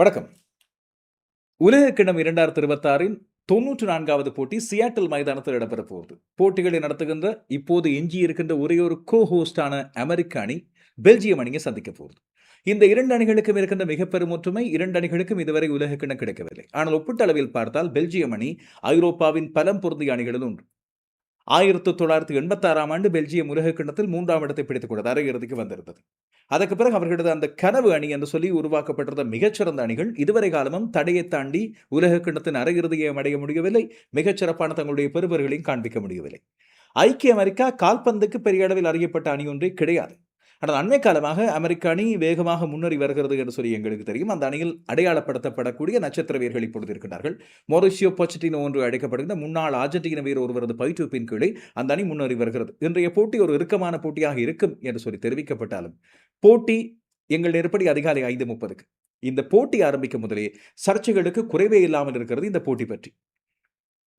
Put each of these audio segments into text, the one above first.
வணக்கம். உலகக்கிண்ணம் 2026இன் 94வது போட்டி சியாட்டில் மைதானத்தில் இடம்பெறப் போகிறது. போட்டிகளை நடத்துகின்ற இப்போது எஞ்சியிருக்கின்ற ஒரே ஒரு கோ-ஹோஸ்டான அமெரிக்க அணி பெல்ஜியம் அணியை சந்திக்கப் போகிறது. இந்த 2 அணிகளுக்கும் இருக்கின்ற மிகப்பெரும் ஒற்றுமை, 2 அணிகளுக்கும் இதுவரை உலகக்கிண்ணம் கிடைக்கவில்லை. ஆனால் ஒப்பீட்டளவில் பார்த்தால் பெல்ஜியம் அணி ஐரோப்பாவின் பலம் பொருந்திய அணிகளில் ஒன்று. 1986ஆம் ஆண்டு பெல்ஜியம் உலகக்கிண்ணத்தில் 3ஆம் இடத்தை பிடித்துக் கொண்டது. அரையிறுதிக்கு வந்திருந்தது. அதற்கு பிறகு அவர்களது அந்த கனவு அணி என்று சொல்லி உருவாக்கப்பட்டிருந்த மிகச்சிறந்த அணிகள் இதுவரை காலமும் தடையை தாண்டி உலக கிண்ணத்தின் அரையிறுதியை அடைய முடியவில்லை. மிகச்சிறப்பான தங்களுடைய பெறுபர்களையும் காண்பிக்க முடியவில்லை. ஐக்கிய அமெரிக்கா கால்பந்துக்கு பெரிய அளவில் அறியப்பட்ட அணி ஒன்றே கிடையாது. ஆனால் அண்மை காலமாக அமெரிக்க அணி வேகமாக முன்னேறி வருகிறது என்று சொல்லி எங்களுக்கு தெரியும். அந்த அணியில் அடையாளப்படுத்தப்படக்கூடிய நட்சத்திர வீரர்கள் இப்பொழுது இருக்கிறார்கள். மொரிசியோ பொச்சட்டினோ என்று அழைக்கப்படுகின்ற முன்னாள் அர்ஜென்டினா வீரர் ஒருவரது பயிற்றுவிப்பின் கீழே அந்த அணி முன்னேறி வருகிறது. இன்றைய போட்டி ஒரு இறுக்கமான போட்டியாக இருக்கும் என்று சொல்லி தெரிவிக்கப்பட்டாலும் போட்டி எங்கள் நெருப்படி அதிகாலை 5:30க்கு. இந்த போட்டி ஆரம்பிக்கும் முதலே சர்ச்சைகளுக்கு குறைவே இல்லாமல் இருக்கிறது இந்த போட்டி பற்றி.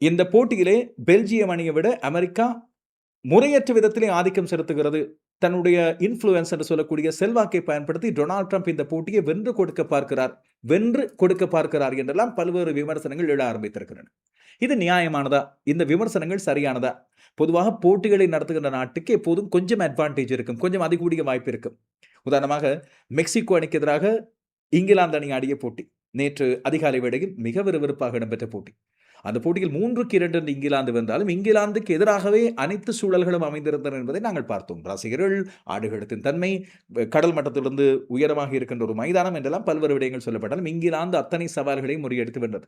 இந்த போட்டியிலே பெல்ஜியம் அணியை விட அமெரிக்கா முறையற்ற விதத்திலே ஆதிக்கம் செலுத்துகிறது. தன்னுடைய இன்ஃப்ளூயன்ஸ் என்று சொல்லக்கூடிய செல்வாக்கை பயன்படுத்தி டொனால்ட் ட்ரம்ப் இந்த போட்டியை வென்று கொடுக்க பார்க்கிறார் என்றெல்லாம் பல்வேறு விமர்சனங்கள் எழ ஆரம்பித்திருக்கின்றன. இது நியாயமானதா? இந்த விமர்சனங்கள் சரியானதா? பொதுவாக போட்டிகளை நடத்துகின்ற நாட்டுக்கு எப்போதும் கொஞ்சம் அட்வான்டேஜ் இருக்கும், கொஞ்சம் அதிகூடிய வாய்ப்பு இருக்கும். உதாரணமாக மெக்சிகோ அணிக்கு எதிராக இங்கிலாந்து அணி ஆடிய போட்டி நேற்று அதிகாலை வேளையில் மிக விறுவிறுப்பாக இடம்பெற்ற போட்டி. அந்த போட்டியில் 3-2 என்று இங்கிலாந்து வென்றாலும் இங்கிலாந்துக்கு எதிராகவே அனைத்து சூழல்களும் அமைந்திருந்தன என்பதை நாங்கள் பார்த்தோம். ரசிகர்கள், ஆடுகளத்தின் தன்மை, கடல் மட்டத்திலிருந்து உயரமாக இருக்கின்ற ஒரு மைதானம் என்றெல்லாம் பல்வேறு விடயங்கள் சொல்லப்பட்டாலும் இங்கிலாந்து அத்தனை சவால்களையும் முறியடித்து வென்றது.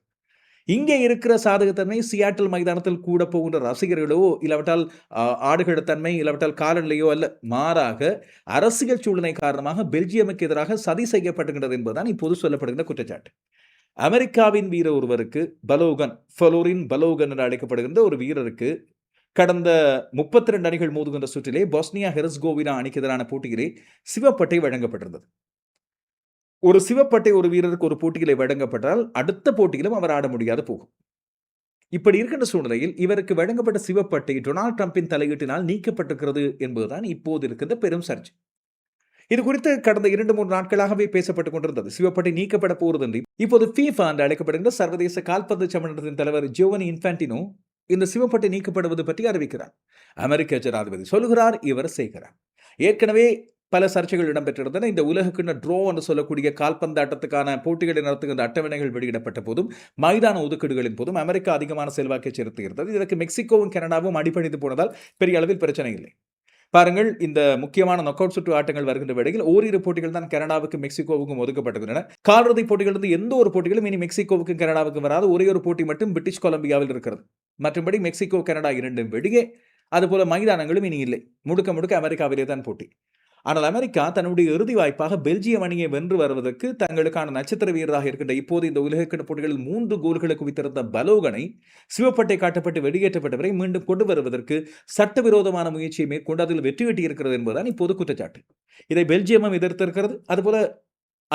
இங்கே இருக்கிற சாதகத்தன்மை சியாட்டில் மைதானத்தில் கூட போகின்ற ரசிகர்களோ இல்லாவிட்டால் ஆடுகளத்தன்மை இல்லாவிட்டால் காலநிலையோ அல்ல, மாறாக அரசியல் சூழ்நிலை காரணமாக பெல்ஜியமுக்கு எதிராக சதி செய்யப்பட்டுகிறது என்பதுதான் இப்போது சொல்லப்படுகின்ற குற்றச்சாட்டு. அமெரிக்காவின் வீரர் ஒருவருக்கு ஃபலோரின் பலோகன் என்று அழைக்கப்படுகின்ற ஒரு வீரருக்கு கடந்த 32 அணிகள் மோதுகின்ற சுற்றிலே பொஸ்னியா ஹெர்சகோவினா அணிக்கு எதிரான போட்டியிலே சிவப்பட்டை வழங்கப்பட்டிருந்தது. ஒரு சிவப்பட்டை ஒரு வீரருக்கு ஒரு போட்டியிலே வழங்கப்பட்டால் அடுத்த போட்டியிலும் அவர் ஆட முடியாது போகும். இப்படி இருக்கின்ற சூழ்நிலையில் இவருக்கு வழங்கப்பட்ட சிவப்பட்டை டொனால்ட் ட்ரம்பின் தலையீட்டினால் நீக்கப்பட்டிருக்கிறது என்பதுதான் இப்போது இருக்கின்ற பெரும் சர்ச்சை. இது குறித்து கடந்த 2-3 நாட்களாகவே பேசப்பட்டுக் கொண்டிருந்தது. சிவப்பட்டை நீக்கப்பட போகிறது என்று இப்போது FIFA என்று அழைக்கப்படுகின்ற சர்வதேச கால்பந்து சம்மேளனத்தின் தலைவர் ஜோவனி இன்ஃபான்டினோ இந்த சிவப்பட்டை நீக்கப்படுவது பற்றி அறிவிக்கிறார். அமெரிக்க ஜனாதிபதி சொல்கிறார், இவர் செய்கிறார். ஏற்கனவே பல சர்ச்சைகள் இடம்பெற்றிருந்தன. இந்த உலகக்கிண்ண ட்ரோ என்று சொல்லக்கூடிய கால்பந்தாட்டத்துக்கான போட்டிகளை நடத்துகின்ற அட்டவணைகள் வெளியிடப்பட்ட போதும் மைதான ஒதுக்கீடுகளின் போதும் அமெரிக்கா அதிகமான செல்வாக்கை செலுத்துகிறது. இதற்கு மெக்சிகோவும் கனடாவும் அடிபணிந்து போனதால் பெரிய அளவில் பிரச்சனை இல்லை. பாருங்கள், இந்த முக்கியமான நாக் அவுட் சுற்று ஆட்டங்கள் வருகின்ற வேளையில் ஓரிரு போட்டிகள் தான் கனடாவுக்கும் மெக்சிகோவுக்கும் ஒதுக்கப்பட்டிருக்கின்றன. காலிறுதி போட்டிகள் இருந்து எந்த ஒரு போட்டிகளும் இனி மெக்சிகோவுக்கும் கனடாவுக்கும் வராது. ஒரே ஒரு போட்டி மட்டும் பிரிட்டிஷ் கொலம்பியாவில் இருக்கிறது. மற்றபடி மெக்சிகோ கனடா இரண்டும் வெளியே. அதுபோல மைதானங்களும் இனி இல்லை. முழுக்க அமெரிக்காவிலே தான் போட்டி. ஆனால் அமெரிக்கா தன்னுடைய இறுதி வாய்ப்பாக பெல்ஜியம் அணியை வென்று வருவதற்கு தங்களுக்கான நட்சத்திர வீரராக இருக்கின்ற இப்போது இந்த உலகக்கிண்ண போட்டிகளில் 3 கோல்களை குவித்திருந்த பலோகனை சிவப்பட்டை காட்டப்பட்டு வெளியேற்றப்பட்டவரை மீண்டும் கொண்டு வருவதற்கு சட்டவிரோதமான முயற்சியை மேற்கொண்டு அதில் வெற்றி இருக்கிறது என்பதுதான் இப்போது குற்றச்சாட்டு. இதை பெல்ஜியமும் எதிர்த்திருக்கிறது. அதுபோல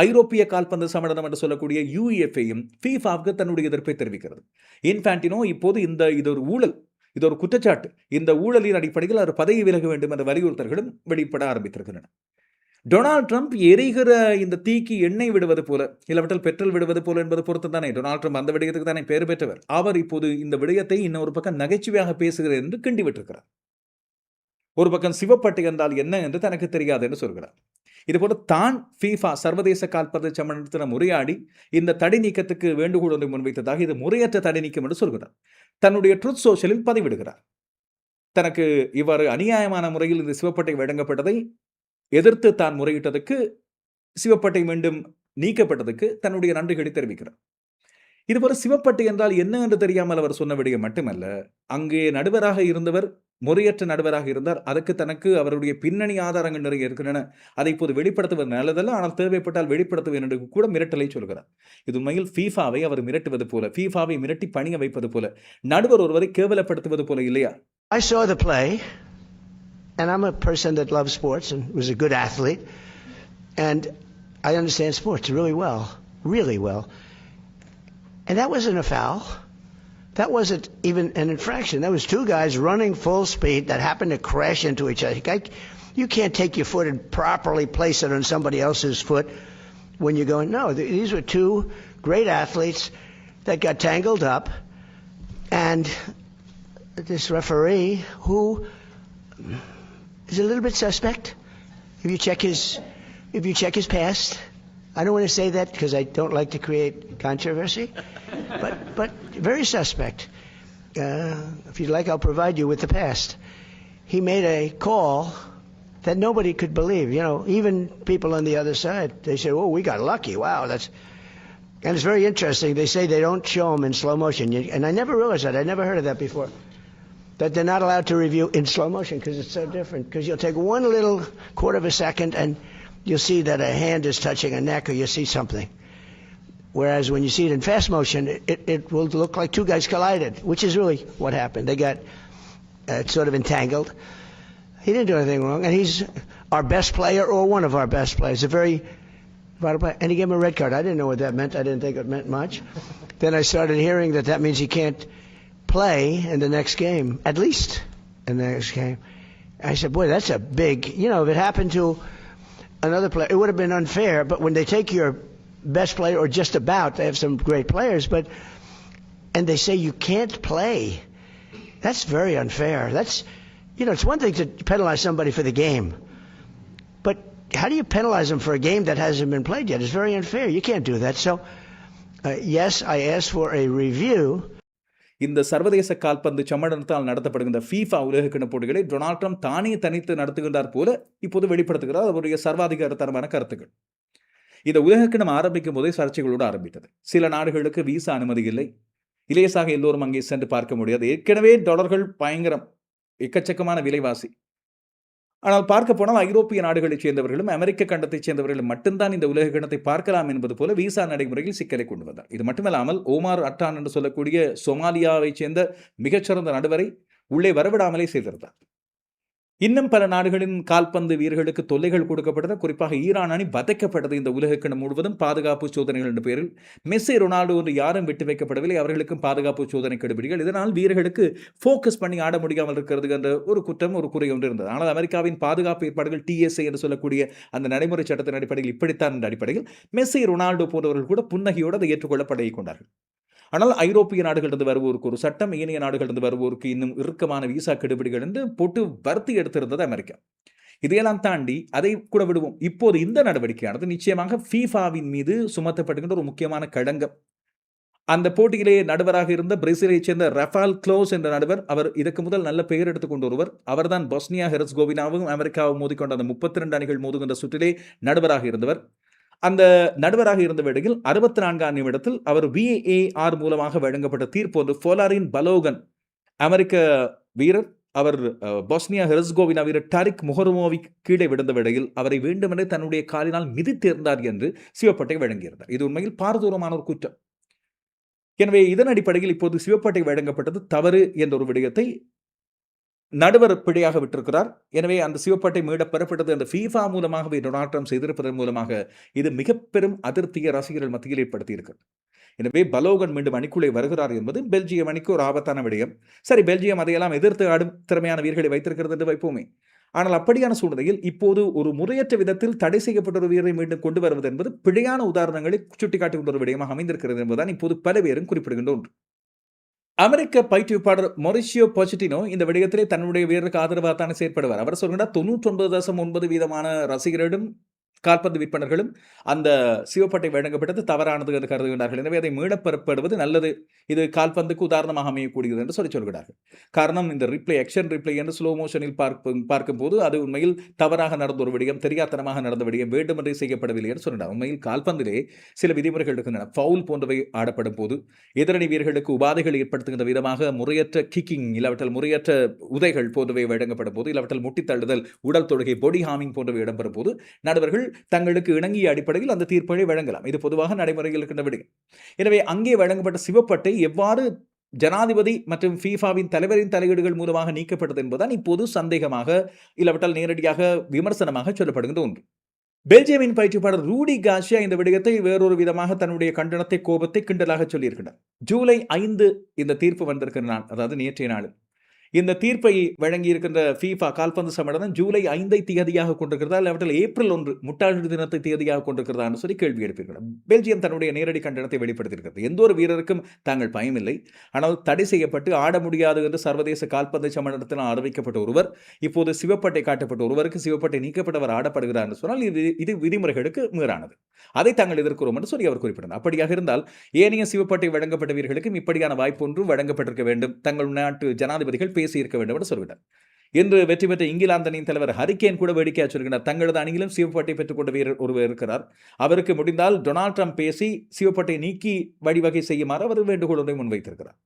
ஐரோப்பிய கால்பந்து சம்மேளனம் என்று சொல்லக்கூடிய UEFAயும் FIFAவுக்கு தன்னுடைய எதிர்ப்பை தெரிவிக்கிறது. இன்ஃபான்டினோ இப்போது இது ஒரு ஊழல், இது ஒரு குற்றச்சாட்டு, இந்த ஊழலின் அடிப்படையில் அவர் பதவி விலக வேண்டும் என்ற வலியுறுத்தல்களும் வெளிப்பட ஆரம்பித்திருக்கின்றன. டொனால்ட் ட்ரம்ப் எரிகிற இந்த தீக்கு எண்ணெய் விடுவது போல இல்லாவிட்டால் பெட்ரோல் விடுவது போல என்பது பொறுத்து தானே டொனால்ட் ட்ரம்ப் அந்த விடயத்துக்கு தானே பெயர் பெற்றவர். அவர் இப்போது இந்த விடயத்தை இன்னொரு பக்கம் நகைச்சுவையாக பேசுகிறார் என்று கிண்டி விட்டிருக்கிறார். ஒரு பக்கம் சிவப்பட்டை என்றால் என்ன என்று தனக்கு தெரியாது என்று சொல்கிறார். இதுபோல தான் FIFA சர்வதேச கால்பந்து சம்மேளனத்திடம் முறையாடி இந்த தடை நீக்கத்துக்கு வேண்டுகோள் ஒன்றை முன்வைத்ததாக இது முறையற்ற தடை நீக்கம் என்று சொல்கிறார். தன்னுடைய ட்ரூத் சோஷியலில் பதிவிடுகிறார். தனக்கு இவ்வாறு அநியாயமான முறையில் இந்த சிவப்பட்டை வழங்கப்பட்டதை எதிர்த்து தான் முறையிட்டதுக்கு, சிவப்பட்டை மீண்டும் நீக்கப்பட்டதுக்கு தன்னுடைய நன்றிகளை தெரிவிக்கிறார். இதுபோல சிவப்பட்டை என்றால் என்ன என்று தெரியாமல் அவர் சொன்ன விடயம் மட்டுமல்ல, அங்கே நடுவராக இருந்தவர் முறையற்ற நடுவராக இருந்தார். அதற்கு தனக்கு அவருடைய பின்னணி ஆதாரங்கள் நிறைய இருக்கின்றன. அதை இப்போது வெளிப்படுத்துவது நல்லதல்ல, ஆனால் தேவைப்பட்டால் வெளிப்படுத்துவேன் என்று கூட மிரட்டலை சொல்கிறார். இது உண்மையில் FIFAவை அவர் மிரட்டுவது போல, FIFAவை மிரட்டி பணிய வைப்பது போல, நடுவர் ஒருவரை கேவலப்படுத்துவது போல இல்லையா? I saw the play and I'm a person that loves sports and was a good athlete and I understand sports really well. And that wasn't a foul. That wasn't even an infraction. That was two guys running full speed that happened to crash into each other. You can't take your foot and properly place it on somebody else's foot when you go, no, these were two great athletes that got tangled up, and this referee, who is a little bit suspect, if you check his past. I don't want to say that because I don't like to create controversy, but very suspect. If you'd like, I'll provide you with the past. He made a call that nobody could believe. You know, even people on the other side, they say, "Oh, we got lucky. Wow, that's." And it's very interesting. They say they don't show them in slow motion, and I never realized that. I never heard of that before. That they're not allowed to review in slow motion because it's so different. Because you'll take one little quarter of a second and you'll see that a hand is touching a neck, or you'll see something. Whereas when you see it in fast motion, it will look like two guys collided, which is really what happened. They got sort of entangled. He didn't do anything wrong, and he's our best player or one of our best players, a very vital player. And he gave him a red card. I didn't know what that meant. I didn't think it meant much. Then I started hearing that means he can't play in the next game, at least in the next game. I said, boy, that's a big, if it happened to another player, it would have been unfair, but when they take your best player, or just about, they have some great players, and they say you can't play, that's very unfair. That's, it's one thing to penalize somebody for the game, but how do you penalize them for a game that hasn't been played yet? It's very unfair. You can't do that. So, yes, I asked for a review. இந்த சர்வதேச கால்பந்து சம்மேளனத்தால் நடத்தப்படுகின்ற FIFA உலகக்கிண போட்டிகளை Donald Trump தானே தனித்து நடத்துகின்றார் போல இப்போது வெளிப்படுத்துகிறார் அவருடைய சர்வாதிகாரத்தனமான கருத்துக்கள். இந்த உலகக்கிணம் ஆரம்பிக்கும் போதே சர்ச்சைகளோடு ஆரம்பித்தது. சில நாடுகளுக்கு விசா அனுமதி இல்லை, இலேசாக எல்லோரும் அங்கே சென்று பார்க்க முடியாது. ஏற்கனவே டாலர்கள் பயங்கரம், எக்கச்சக்கமான விலைவாசி. ஆனால் பார்க்க போனால் ஐரோப்பிய நாடுகளைச் சேர்ந்தவர்களும் அமெரிக்க கண்டத்தைச் சேர்ந்தவர்களும் மட்டும்தான் இந்த உலக கிணத்தை பார்க்கலாம் என்பது போல விசா நடைமுறையில் சிக்கலை கொண்டு வந்தார். இது மட்டுமல்லாமல் ஓமார் அட்டான் என்று சொல்லக்கூடிய சொமாலியாவைச் சேர்ந்த மிகச்சிறந்த நடுவரை உள்ளே வரவிடாமலே செய்திருந்தார். இன்னும் பல நாடுகளின் கால்பந்து வீரர்களுக்கு தொல்லைகள் கொடுக்கப்பட்டது. குறிப்பாக ஈரான் அணி வதைக்கப்பட்டது. இந்த உலகக்கிணம் முழுவதும் பாதுகாப்பு சோதனைகள் என்ற பெயரில் மெஸ்ஸி, ரொனால்டோ என்று யாரும் விட்டு வைக்கப்படவில்லை. அவர்களுக்கும் பாதுகாப்பு சோதனை கெடுபிடிகள். இதனால் வீரர்களுக்கு ஃபோக்கஸ் பண்ணி ஆட முடியாமல் இருக்கிறது என்ற ஒரு குற்றம், ஒரு குறை ஒன்று இருந்தது. ஆனால் அமெரிக்காவின் பாதுகாப்பு ஏற்பாடுகள் TSA என்று சொல்லக்கூடிய அந்த நடைமுறை சட்டத்தின் அடிப்படையில் இப்படித்தான் என்ற அடிப்படையில் மெஸ்ஸி, ரொனால்டோ போன்றவர்கள் கூட புன்னகையோடு அதை ஏற்றுக்கொள்ள பழகிக் கொண்டார்கள். ஆனால் ஐரோப்பிய நாடுகளிலிருந்து வருவோருக்கு ஒரு சட்டம், ஏனைய நாடுகளிலிருந்து வருவோருக்கு இன்னும் இறுக்கமான விசா கெடுபிடிகள் என்று போட்டு வருத்தி எடுத்திருந்தது அமெரிக்கா. இதையெல்லாம் தாண்டி அதை கூட விடுவோம். இப்போது இந்த நடவடிக்கையானது நிச்சயமாக FIFAவின் மீது சுமத்தப்படுகின்ற ஒரு முக்கியமான களங்கம். அந்த போட்டியிலே நடுவராக இருந்த பிரேசிலைச் சேர்ந்த ரஃபால் க்ளோஸ் என்ற நடுவர், அவர் இதற்கு முதல் நல்ல பெயர் எடுத்துக்கொண்ட ஒருவர். அவர்தான் பொஸ்னியா ஹெர்சகோவினாவும் அமெரிக்காவும் மோதிக்கொண்ட அந்த 32 அணிகள் மோதுகின்ற சுற்றிலே நடுவராக இருந்தவர். அந்த நடுவராக இருந்த வேளையில் 64ஆம் நிமிடத்தில் அவர் VAR மூலமாக வழங்கப்பட்ட தீர்ப்பு ஒன்று, ஃபோலாரின் பலோகன் அமெரிக்க வீரர், அவர் பொஸ்னியா ஹெர்சகோவினா வீரர் டாரிக் முஹரோமோவிக் கீழே விழுந்த வேளையில் அவரை வேண்டுமென்றே தன்னுடைய காலினால் மிதித்திருந்தார் என்று சிவப்பட்டை வழங்கியிருந்தார். இது உண்மையில் பாரதூரமான ஒரு குற்றம். எனவே இதன் அடிப்படையில் இப்போது சிவப்பட்டை வழங்கப்பட்டது தவறு என்ற ஒரு விடயத்தை நடுவர் பிழையாக விட்டிருக்கிறார். எனவே அந்த சிவப்பட்டை மீட பெறப்பட்டது அந்த FIFA மூலமாகவே டொனால்ட் ட்ரம்ப் செய்திருப்பதன் மூலமாக இது மிக பெரும் அதிருப்தியை ரசிகர்கள் மத்தியில் ஏற்படுத்தியிருக்கிறது. எனவே பலோகன் மீண்டும் அணிக்குள்ளே வருகிறார் என்பது பெல்ஜியம் அணிக்கு ஒரு ஆபத்தான விடயம். சரி, பெல்ஜியம் அதையெல்லாம் எதிர்த்து ஆடும் திறமையான வீரர்களை வைத்திருக்கிறது என்று வைப்போமே. ஆனால் அப்படியான சூழ்நிலையில் இப்போது ஒரு முறையற்ற விதத்தில் தடை செய்யப்பட்ட ஒரு வீரரை மீண்டும் கொண்டு வருவது என்பது பிழையான உதாரணங்களை சுட்டிக்காட்டியுள்ள ஒரு விடயமாக அமைந்திருக்கிறது என்பதுதான் இப்போது பல பேரும் குறிப்பிடுகின்ற ஒன்று. அமெரிக்க பயிற்றுவிப்பாளர் மொரிஷியோ பொச்செட்டினோ இந்த விடயத்திலே தன்னுடைய வீரருக்கு ஆதரவாகத்தானே செயற்படுவார். அவர் சொல்கிறார் 99.9% ரசிகர்களும் கால்பந்து விற்பனர்களும் அந்த சிவப்பட்டை வழங்கப்பட்டது தவறானது என்று கருதுகிறார்கள். எனவே அதை மீளப்பெறப்படுவது நல்லது, இது கால்பந்துக்கு உதாரணமாக அமையக்கூடியது என்று சொல்கிறார்கள். காரணம், இந்த ஆக்ஷன் ரிப்ளை என்று ஸ்லோ மோஷனில் பார்க்கும்போது அது உண்மையில் தவறாக நடந்த ஒரு விடயம், தெரியாத்தனமாக நடந்த விடயம், வேண்டுமென்றே செய்யப்படவில்லை என்று சொல்கிறார். உண்மையில் கால்பந்திலே சில விதிமுறைகள் இருக்கின்றன. ஃபவுல் போன்றவை ஆடப்படும் போது எதிரணி வீரர்களுக்கு உபாதைகள் ஏற்படுத்துகின்ற விதமாக முறையற்ற கிக்கிங், இல்லாவற்றால் முறையற்ற உதைகள் போன்றவை வழங்கப்படும் போது, இல்லாவற்றால் முட்டித்தள்ளுதல், உடல் தொடுகை, பாடி ஹார்மிங் போன்றவை இடம்பெறும் போது நடுவர்கள் தங்களுக்கு இணங்கிய அடிப்படையில் அந்த தீர்ப்பை வழங்கலாம். இது பொதுவாக நடைமுறையில் இருக்கின்ற விடயம். எனவே அங்கே வழங்கப்பட்ட சிவப்பட்டை எவ்வாறு ஜனாதிபதி மற்றும் FIFAவின் தலைவரின் தலையீடுகள் மூலமாக நீக்கப்பட்டது என்பதுதான் இப்போது சந்தேகமாக, இல்லாவிட்டால் நேரடியாக விமர்சனமாக சொல்லப்படுகின்ற ஒன்று. பெல்ஜியமின் பயிற்சியாளர் ரூடி கார்சியா இந்த விடயத்தை வேறொரு விதமாக தன்னுடைய கண்டனத்தை, கோபத்தை, கிண்டலாக சொல்லியிருக்கிறார். ஜூலை 5 இந்த தீர்ப்பு வந்திருக்கிற நாள், அதாவது நேற்றைய நாள். இந்த தீர்ப்பை வழங்கியிருக்கின்ற FIFA கால்பந்து சம்மேளனம் ஜூலை 5 திகதியாக கொண்டிருக்கிறதா, இல்லாவிட்டால் ஏப்ரல் 1 முட்டாள் தினத்தை தேதியாக கொண்டிருக்கிறதா என்று சொல்லி கேள்வி எழுப்பியிருக்கிறார். பெல்ஜியம் தன்னுடைய நேரடி கண்டனத்தை வெளிப்படுத்தியிருக்கிறது. எந்த ஒரு வீரருக்கும் தாங்கள் பயமில்லை, ஆனால் தடை செய்யப்பட்டு ஆட முடியாது என்று சர்வதேச கால்பந்து சம்மேளனத்தினால் அறிவிக்கப்பட்ட ஒருவர் இப்போது சிவப்பட்டை காட்டப்பட்ட ஒருவருக்கு சிவப்பட்டை நீக்கப்பட்டவர் ஆடப்படுகிறார் என்று சொன்னால் இது விதிமுறைகளுக்கு மீறானது. அதை தாங்கள் எதிர்க்கிறோம் என்று சொல்லி அவர் குறிப்பிட்டார். அப்படியாக இருந்தால் ஏனைய சிவப்பட்டை வழங்கப்பட்ட வீரர்களுக்கும் இப்படியான வாய்ப்பு ஒன்று வழங்கப்பட்டிருக்க வேண்டும், தங்கள் நாட்டு ஜனாதிபதிகள் பேசியிருக்க வேண்டும் என்று சொல்கிறார். இன்று வெற்றி பெற்ற இங்கிலாந்து அணியின் தலைவர் ஹரிகேன் கூட வேடிக்கையாக சொல்கிறார், தங்களது அணியிலும் சிவப்பட்டை பெற்றுக்கொண்ட வீரர் ஒருவர் இருக்கிறார், அவருக்கு முடிந்தால் டொனால்ட் ட்ரம்ப் பேசி சிவப்பட்டை நீக்கி வழிவகை செய்யுமாறு அவர் வேண்டுகோள் ஒன்றை முன்வைத்திருக்கிறார்.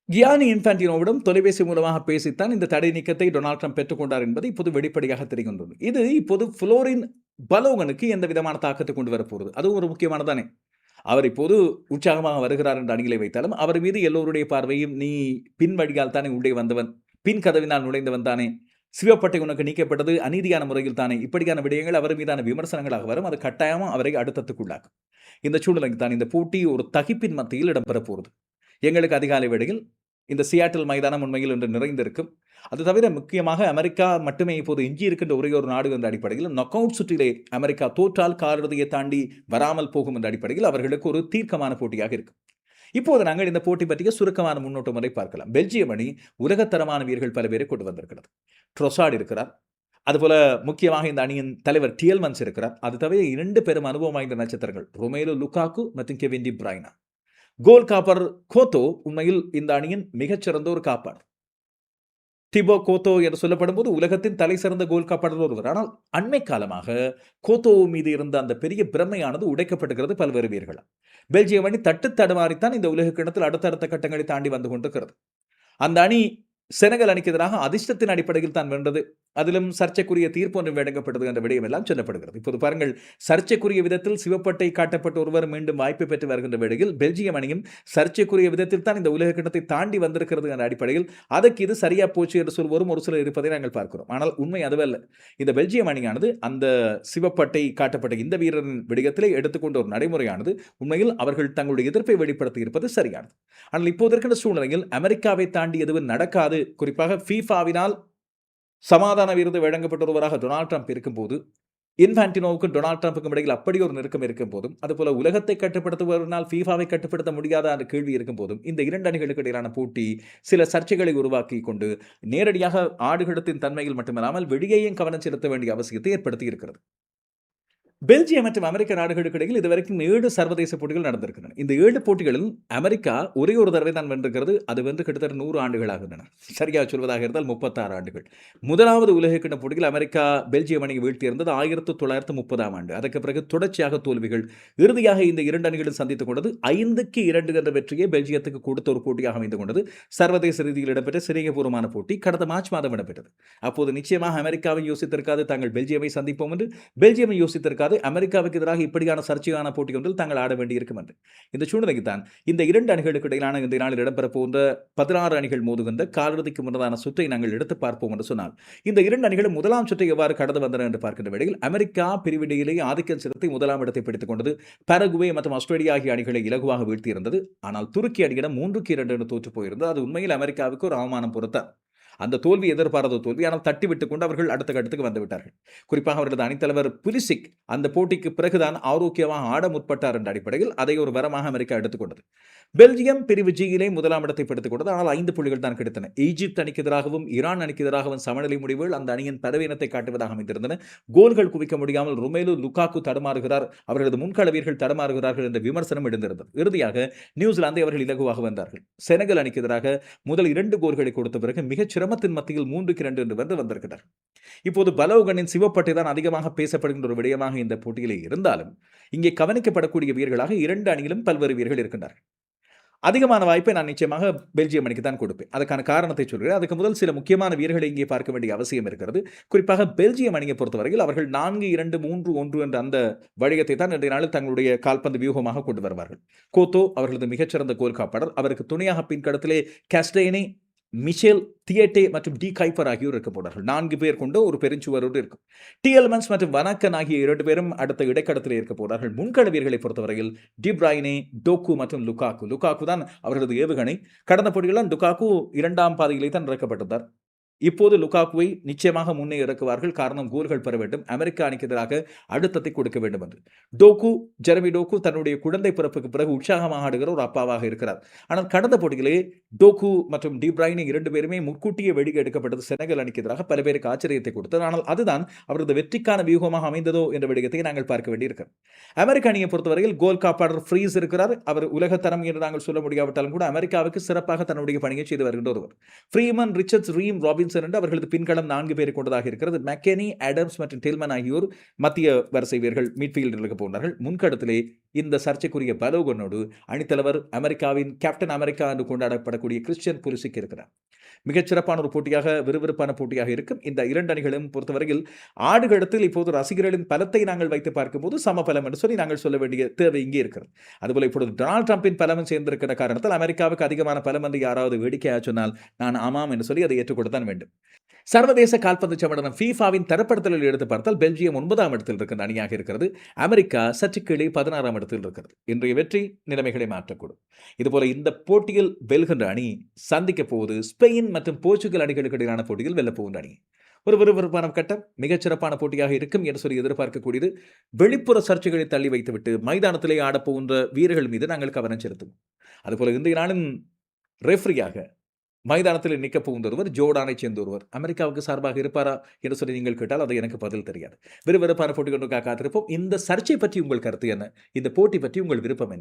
கியானி இன்ஃபான்டினோவிடம் தொலைபேசி மூலமாக பேசித்தான் இந்த தடை நீக்கத்தை டொனால்ட் ட்ரம்ப் பெற்றுக்கொண்டார் என்பது இப்போது வெளிப்படையாக தெரிகின்றது. இது இப்போது புளோரின் பலோகனுக்கு எந்த விதமான தாக்கத்தை கொண்டு வரப்போகிறது, அதுவும் ஒரு முக்கியமானதானே. அவர் இப்போது உற்சாகமாக வருகிறார் என்ற அணிகளை வைத்தாலும் அவர் மீது எல்லோருடைய பார்வையும், நீ பின் வழியால் தானே உள்ளே வந்தவன், பின் கதவினால் நுழைந்தவன் தானே, சிவப்பட்டை உனக்கு நீக்கப்பட்டது அநீதியான முறையில் தானே, இப்படியான விடயங்கள் அவர் மீதான விமர்சனங்களாக வரும். அது கட்டாயமாக அவரை அடுத்தத்துக்குள்ளாக்கும். இந்த சூழ்நிலைக்கு தான் இந்த போட்டி ஒரு தகிப்பின் மத்தியில் இடம்பெறப் போகிறது. எங்களுக்கு அதிகாலை வேளையில் இந்த சியாட்டில் மைதானம் உண்மையில் இன்று நிறைந்திருக்கும். அது தவிர முக்கியமாக அமெரிக்கா மட்டுமே இப்போது எஞ்சி இருக்கின்ற ஒரே ஒரு நாடு என்ற அடிப்படையில் நாக் அவுட் சுற்றிலே அமெரிக்கா தோற்றால் காலிறுதியை தாண்டி வராமல் போகும் என்ற அடிப்படையில் அவர்களுக்கு ஒரு தீர்க்கமான போட்டியாக இருக்கும். இப்போது நாங்கள் இந்த போட்டி பற்றிய சுருக்கமான முன்னோட்டம் வரை பார்க்கலாம். பெல்ஜியம் அணி உலகத்தரமான வீரர்கள் பல பேரை கொண்டு வந்திருக்கிறது. ட்ரொசார்ட் இருக்கிறார், அதுபோல முக்கியமாக இந்த அணியின் தலைவர் டியல்மன்ஸ் இருக்கிறார். அது தவிர 2 பெரும் அனுபவம் வாய்ந்த நட்சத்திரங்கள் ரொமேலோ லுகாக்கு மற்றும் கெவின் டி பிரைனா. கோல் காப்பர் கோத்தோ உண்மையில் இந்த அணியின் மிகச்சிறந்த ஒரு காப்பாளர். திபோ கோத்தோ என்று சொல்லப்படும் போது உலகத்தின் தலை சிறந்த கோல் காப்பாளர் ஒருவர். ஆனால் அண்மை காலமாக கோத்தோ மீது இருந்த அந்த பெரிய பிரமையானது உடைக்கப்பட்டிருக்கிறது பல்வேறு வீரர்களால். பெல்ஜியம் அணி தட்டு தடுமாறித்தான் இந்த உலக கிண்ணத்தில் அடுத்தடுத்த கட்டங்களை தாண்டி வந்து கொண்டிருக்கிறது. அந்த அணி செனகல் அணிக்கு எதிராக அதிர்ஷ்டத்தின் அடிப்படையில் தான் வென்றது. அதிலும் சர்ச்சைக்குரிய தீர்ப்பு ஒன்று வழங்கப்பட்டது என்ற விடயம் எல்லாம் சொல்லப்படுகிறது. இப்போது பாருங்கள், சர்ச்சைக்குரிய விதத்தில் சிவப்பட்டை காட்டப்பட்ட ஒருவர் மீண்டும் வாய்ப்பு பெற்று வருகின்ற வேளையில் பெல்ஜியம் அணியும் சர்ச்சைக்குரிய விதத்தில் தான் இந்த உலக கிண்ணத்தை தாண்டி வந்திருக்கிறது என்ற அடிப்படையில் அதற்கு இது சரியா போச்சு என்று சொல்வோரும் ஒரு சிலர் இருப்பதை நாங்கள் பார்க்கிறோம். ஆனால் உண்மை அதுவல்ல. இந்த பெல்ஜியம் அணியானது அந்த சிவப்பட்டை காட்டப்பட்ட இந்த வீரரின் விடயத்திலே எடுத்துக்கொண்ட ஒரு நடைமுறையானது உண்மையில் அவர்கள் தங்களுடைய எதிர்ப்பை வெளிப்படுத்தி இருப்பது சரியானது. ஆனால் இப்போது இருக்கின்ற சூழ்நிலையில் அமெரிக்காவை தாண்டி எதுவும் நடக்காது, குறிப்பாக ஃபீஃபாவினால் சமாதான விருது வழங்கப்பட்ட ஒருவராக டொனால்ட் ட்ரம்ப் இருக்கும்போது, இன்ஃபான்டினோவுக்கும் டொனால்ட் ட்ரம்புக்கும் இடையில் அப்படி ஒரு நெருக்கம் இருக்கும் போதும், அதுபோல உலகத்தை கட்டுப்படுத்துவதனால் ஃபீஃபாவை கட்டுப்படுத்த முடியாத அந்த கேள்வி இருக்கும் போதும், இந்த 2 அணிகளுக்கு இடையிலான போட்டி சில சர்ச்சைகளை உருவாக்கி கொண்டு நேரடியாக ஆடுகளத்தின் தன்மையில் மட்டுமல்லாமல் வெளியேயும் கவனம் செலுத்த வேண்டிய அவசியத்தை ஏற்படுத்தி இருக்கிறது. பெல்ஜியம் மற்றும் அமெரிக்க நாடுகளுக்கு இடையில் இதுவரைக்கும் 7 சர்வதேச போட்டிகள் நடந்திருக்கின்றன. இந்த 7 போட்டிகளில் அமெரிக்கா ஒரே ஒரு தடவை தான் வென்றிருக்கிறது. அது வென்று கிட்டத்தட்ட 100 ஆண்டுகளாகின்றன. சரியாக சொல்வதாக இருந்தால் 36 ஆண்டுகள். முதலாவது உலகக்கிண்ண போட்டியில் அமெரிக்கா பெல்ஜியம் அணியை வீழ்த்தியிருந்தது 1930ஆம் ஆண்டு. அதற்கு பிறகு தொடர்ச்சியாக தோல்விகள். இறுதியாக இந்த 2 அணிகளும் சந்தித்துக் கொண்டது 5-2 என்ற வெற்றியை பெல்ஜியத்துக்கு கொடுத்த ஒரு போட்டியாக அமைந்து கொண்டது. சர்வதேச ரீதியில் இடம்பெற்ற சிறியபூர்வமான போட்டி கடந்த மார்ச் மாதம் இடம்பெற்றது. அப்போது நிச்சயமாக அமெரிக்காவை யோசித்திருக்காது தாங்கள் பெல்ஜியமை சந்திப்போம் என்று, பெல்ஜியமை யோசித்திருக்காது அமெரிக்காவுக்கு எதிராக இப்படியான சர்ச்சையான போட்டி ஒன்றில் தாங்கள் ஆட வேண்டியிருக்கும் என்று. இந்த சூழ்நிலைக்கு தான் இந்த 2 அணிகளுக்கு இடையிலான இந்த நாளில் இடம்பெற போன்ற 16 அணிகள் மோதுகின்ற காலிறுதிக்கு முன்னதான சுற்றை நாங்கள் எடுத்து பார்ப்போம் என்று சொன்னால், இந்த 2 அணிகளும் முதலாம் சுற்றை எவ்வாறு கடந்து வந்தன என்று பார்க்கின்ற வேளையில் அமெரிக்கா பிரிவிடையிலேயே ஆதிக்கம் செலுத்தி முதலாம் இடத்தை பிடித்துக் கொண்டது. பரகுவே மற்றும் ஆஸ்திரேலியா ஆகிய அணிகளை இலகுவாக வீழ்த்தியிருந்தது. ஆனால் துருக்கி அணியிடம் 3-2 என்று தோற்று போயிருந்தது. அது உண்மையில் அமெரிக்காவுக்கு ஒரு அவமானம் பொறுத்தார். அந்த தோல்வி எதிர்பாராத தோல்வி. ஆனால் தட்டி விட்டுக் கொண்டு அவர்கள் அடுத்த கட்டத்துக்கு வந்து விட்டார்கள். குறிப்பாக அவர்களது அணித்தலைவர் புலிசிக் அந்த போட்டிக்கு பிறகுதான் ஆரோக்கியமாக ஆட முற்பட்டார் என்ற அடிப்படையில் அதை ஒரு வரமாக அமெரிக்கா எடுத்துக்கொண்டது. பெல்ஜியம் பிரிவு ஜியிலே முதலாம் இடத்தை பிடித்துக் கொண்டது. ஆனால் 5 புள்ளிகள் தான் கிடைத்தன. ஈஜிப்த் அணிக்கு எதிராகவும் ஈரான் அணிக்கு எதிராகவும் சமநிலை முடிவுகள் அந்த அணியின் பலவீனத்தை காட்டுவதாக அமைந்திருந்தன. கோல்கள் குவிக்க முடியாமல் ரொமேலு லுகாக்கு தடுமாறுகிறார், அவர்களது முன்கள வீரர்கள் தடுமாறுகிறார்கள் என்ற விமர்சனம் எழுந்திருந்தது. இறுதியாக நியூசிலாந்தை அவர்கள் இலகுவாக வந்தார்கள். செனகல் அணிக்கு எதிராக முதல் 2 கோல்களை கொடுத்த பிறகு மிகச் சிரமத்தின் மத்தியில் 3-2 என்று வந்து வந்திருக்கிறார். இப்போது பலோகனின் சிவப்பட்டை தான் அதிகமாக பேசப்படுகின்ற ஒரு விடயமாக இந்த போட்டியிலே இருந்தாலும், இங்கே கவனிக்கப்படக்கூடிய வீரர்களாக 2 அணியிலும் பல்வேறு வீரர்கள் இருக்கின்றார்கள். அதிகமான வாய்ப்பை நான் நிச்சயமாக பெல்ஜியம் அணிக்கு தான் கொடுப்பேன். அதற்கான காரணத்தை சொல்கிறேன். அதுக்கு முதல் சில முக்கியமான வீரர்களை இங்கே பார்க்க வேண்டிய அவசியம் இருக்கிறது. குறிப்பாக பெல்ஜியம் அணியை பொறுத்தவரையில் அவர்கள் 4-2-3-1 என்ற அந்த வழியத்தை தான் இன்றைய நாளில் தங்களுடைய கால்பந்து வியூகமாக கொண்டு வருவார்கள். கோத்தோ அவர்களது மிகச்சிறந்த கோல் காப்பாளர். அவருக்கு துணையாக பின்கடத்திலே காஸ்டேனி மிஷேல் தியேட்டே மற்றும் டி கைப்பர் ஆகியோர் இருக்க போனார்கள். 4 பேர் கொண்ட ஒரு பெருஞ்சுவரோடு இருக்கும். டிஎல்மன்ஸ் மற்றும் வனாக்கன் ஆகிய 2 பேரும் அடுத்த இடைக்கடத்தில் இருக்க போனார்கள். முன்கள வீரர்களை பொறுத்தவரையில் டி பிரைனே, டோக்கு மற்றும் லுகாக்கு. லுகாக்கு தான் அவர்களது ஏவுகணை. கடந்த போட்டிகளில் லுகாக்கு 2ஆம் பாதையிலே தான் இறக்கப்பட்டிருந்தார். இப்போது லுகாக்குவை நிச்சயமாக முன்னே இறக்குவார்கள். காரணம் கோல்கள் பெற வேண்டும். அமெரிக்க அணிக்கு எதிராக அழுத்தத்தை கொடுக்க வேண்டும் என்று. டோக்கு, ஜெரமி டோக்கு தன்னுடைய குழந்தை பிறப்புக்கு பிறகு உற்சாகமாக ஆடுகிற ஒரு அப்பாவாக இருக்கிறார். ஆனால் கடந்த போட்டிகளே டோக்கு மற்றும் டி பிரைனே 2 பேருமே முன்கூட்டியே வெடிக்க எடுக்கப்பட்டது செனகல் அணிக்கு எதிராக பல பேருக்கு ஆச்சரியத்தை கொடுத்தது. ஆனால் அதுதான் அவரது வெற்றிக்கான வியூகமாக அமைந்ததோ என்ற விடயத்தை நாங்கள் பார்க்க வேண்டியிருக்கிறது. அமெரிக்க அணியை பொறுத்தவரையில் கோல் காப்பாளர் ஃப்ரீஸ் இருக்கிறார். அவர் உலகத்தரம் என்று நாங்கள் சொல்ல முடியாவிட்டாலும் கூட அமெரிக்காவுக்கு சிறப்பாக தன்னுடைய பணியை செய்து வருகின்ற ஒருவர். ஃப்ரீமன், ரிச்சர்ட்ஸ், ரீம், ராபின்சன் என்று அவர்களது பின்களம் 4 பேரை கொண்டதாக இருக்கிறது. மெக்கேனி, ஆடம்ஸ் மற்றும் டில்மன் ஆகியோர் மத்திய வரிசை வீரர்கள் மிட்ஃபீல்டில் இருக்க போனார்கள். முன்கடத்திலே இந்த சர்ச்சைக்குரிய பலோகனோடு அணித்தலைவர் அமெரிக்காவின் கேப்டன் அமெரிக்கா என்று கொண்டாடப்படக்கூடிய கிறிஸ்டியன் புலிசிக் இருக்கிறார். மிகச்சிறப்பான ஒரு போட்டியாக, விறுவிறுப்பான போட்டியாக இருக்கும். இந்த 2 அணிகளும் பொறுத்தவரையில் ஆடுகளத்தில் இப்போது ரசிகர்களின் பலத்தை நாங்கள் வைத்து பார்க்கும்போது சமபலம் என்று சொல்லி நாங்கள் சொல்ல வேண்டிய தேவை இங்கே இருக்கிறது. அதுபோல இப்பொழுது டொனால்ட் ட்ரம்பின் பலமும் சேர்ந்திருக்கிற காரணத்தால் அமெரிக்காவுக்கு அதிகமான பலம் என்று யாராவது வேடிக்கையாக சொன்னால் நான் ஆமாம் என்று சொல்லி அதை ஏற்றுக்கொள்ளத்தான் வேண்டும். சர்வதேச கால்பந்து சம்மேளனம் ஃபீஃபாவின் தரப்படுத்தலில் எடுத்து பார்த்தால் பெல்ஜியம் 9ஆம் இடத்தில் இருக்கிற அணியாக இருக்கிறது. அமெரிக்கா சற்று கீழே 16ஆம் இடத்தில் இருக்கிறது. இன்றைய வெற்றி நிலைமைகளை மாற்றக்கூடும். இதுபோல இந்த போட்டியில் வெல்கின்ற அணி சந்திக்க போவது ஸ்பெயின் மற்றும் போர்ச்சுகல் அணிகளுக்கு இடையிலான போட்டியில் வெல்ல போகின்ற அணி. ஒரு விறுவிறுப்பான கட்டம், மிகச்சிறப்பான போட்டியாக இருக்கும் என்று சொல்லி எதிர்பார்க்கக்கூடியது. வெளிப்புற சர்ச்சைகளை தள்ளி வைத்துவிட்டு மைதானத்திலே ஆடப்போகின்ற வீரர்கள் மீது நாங்கள் கவனம் செலுத்துவோம். அதுபோல இன்றைய நாளின் ரெஃப்ரியாக மைதானத்தில் நிற்கப் போகின்ற ஒருவர் ஜோர்டானை சேர்ந்த ஒருவர். அமெரிக்காவுக்கு சார்பாக இருப்பாரா என்று சொல்லி நீங்கள் கேட்டால் அது எனக்கு பதில் தெரியாது. விறுவிறுப்பான போட்டி கொண்டு காத்திருப்போம். இந்த சர்ச்சை பற்றி உங்கள் கருத்து என்ன? இந்த போட்டி பற்றி உங்கள் விருப்பம் என்ன?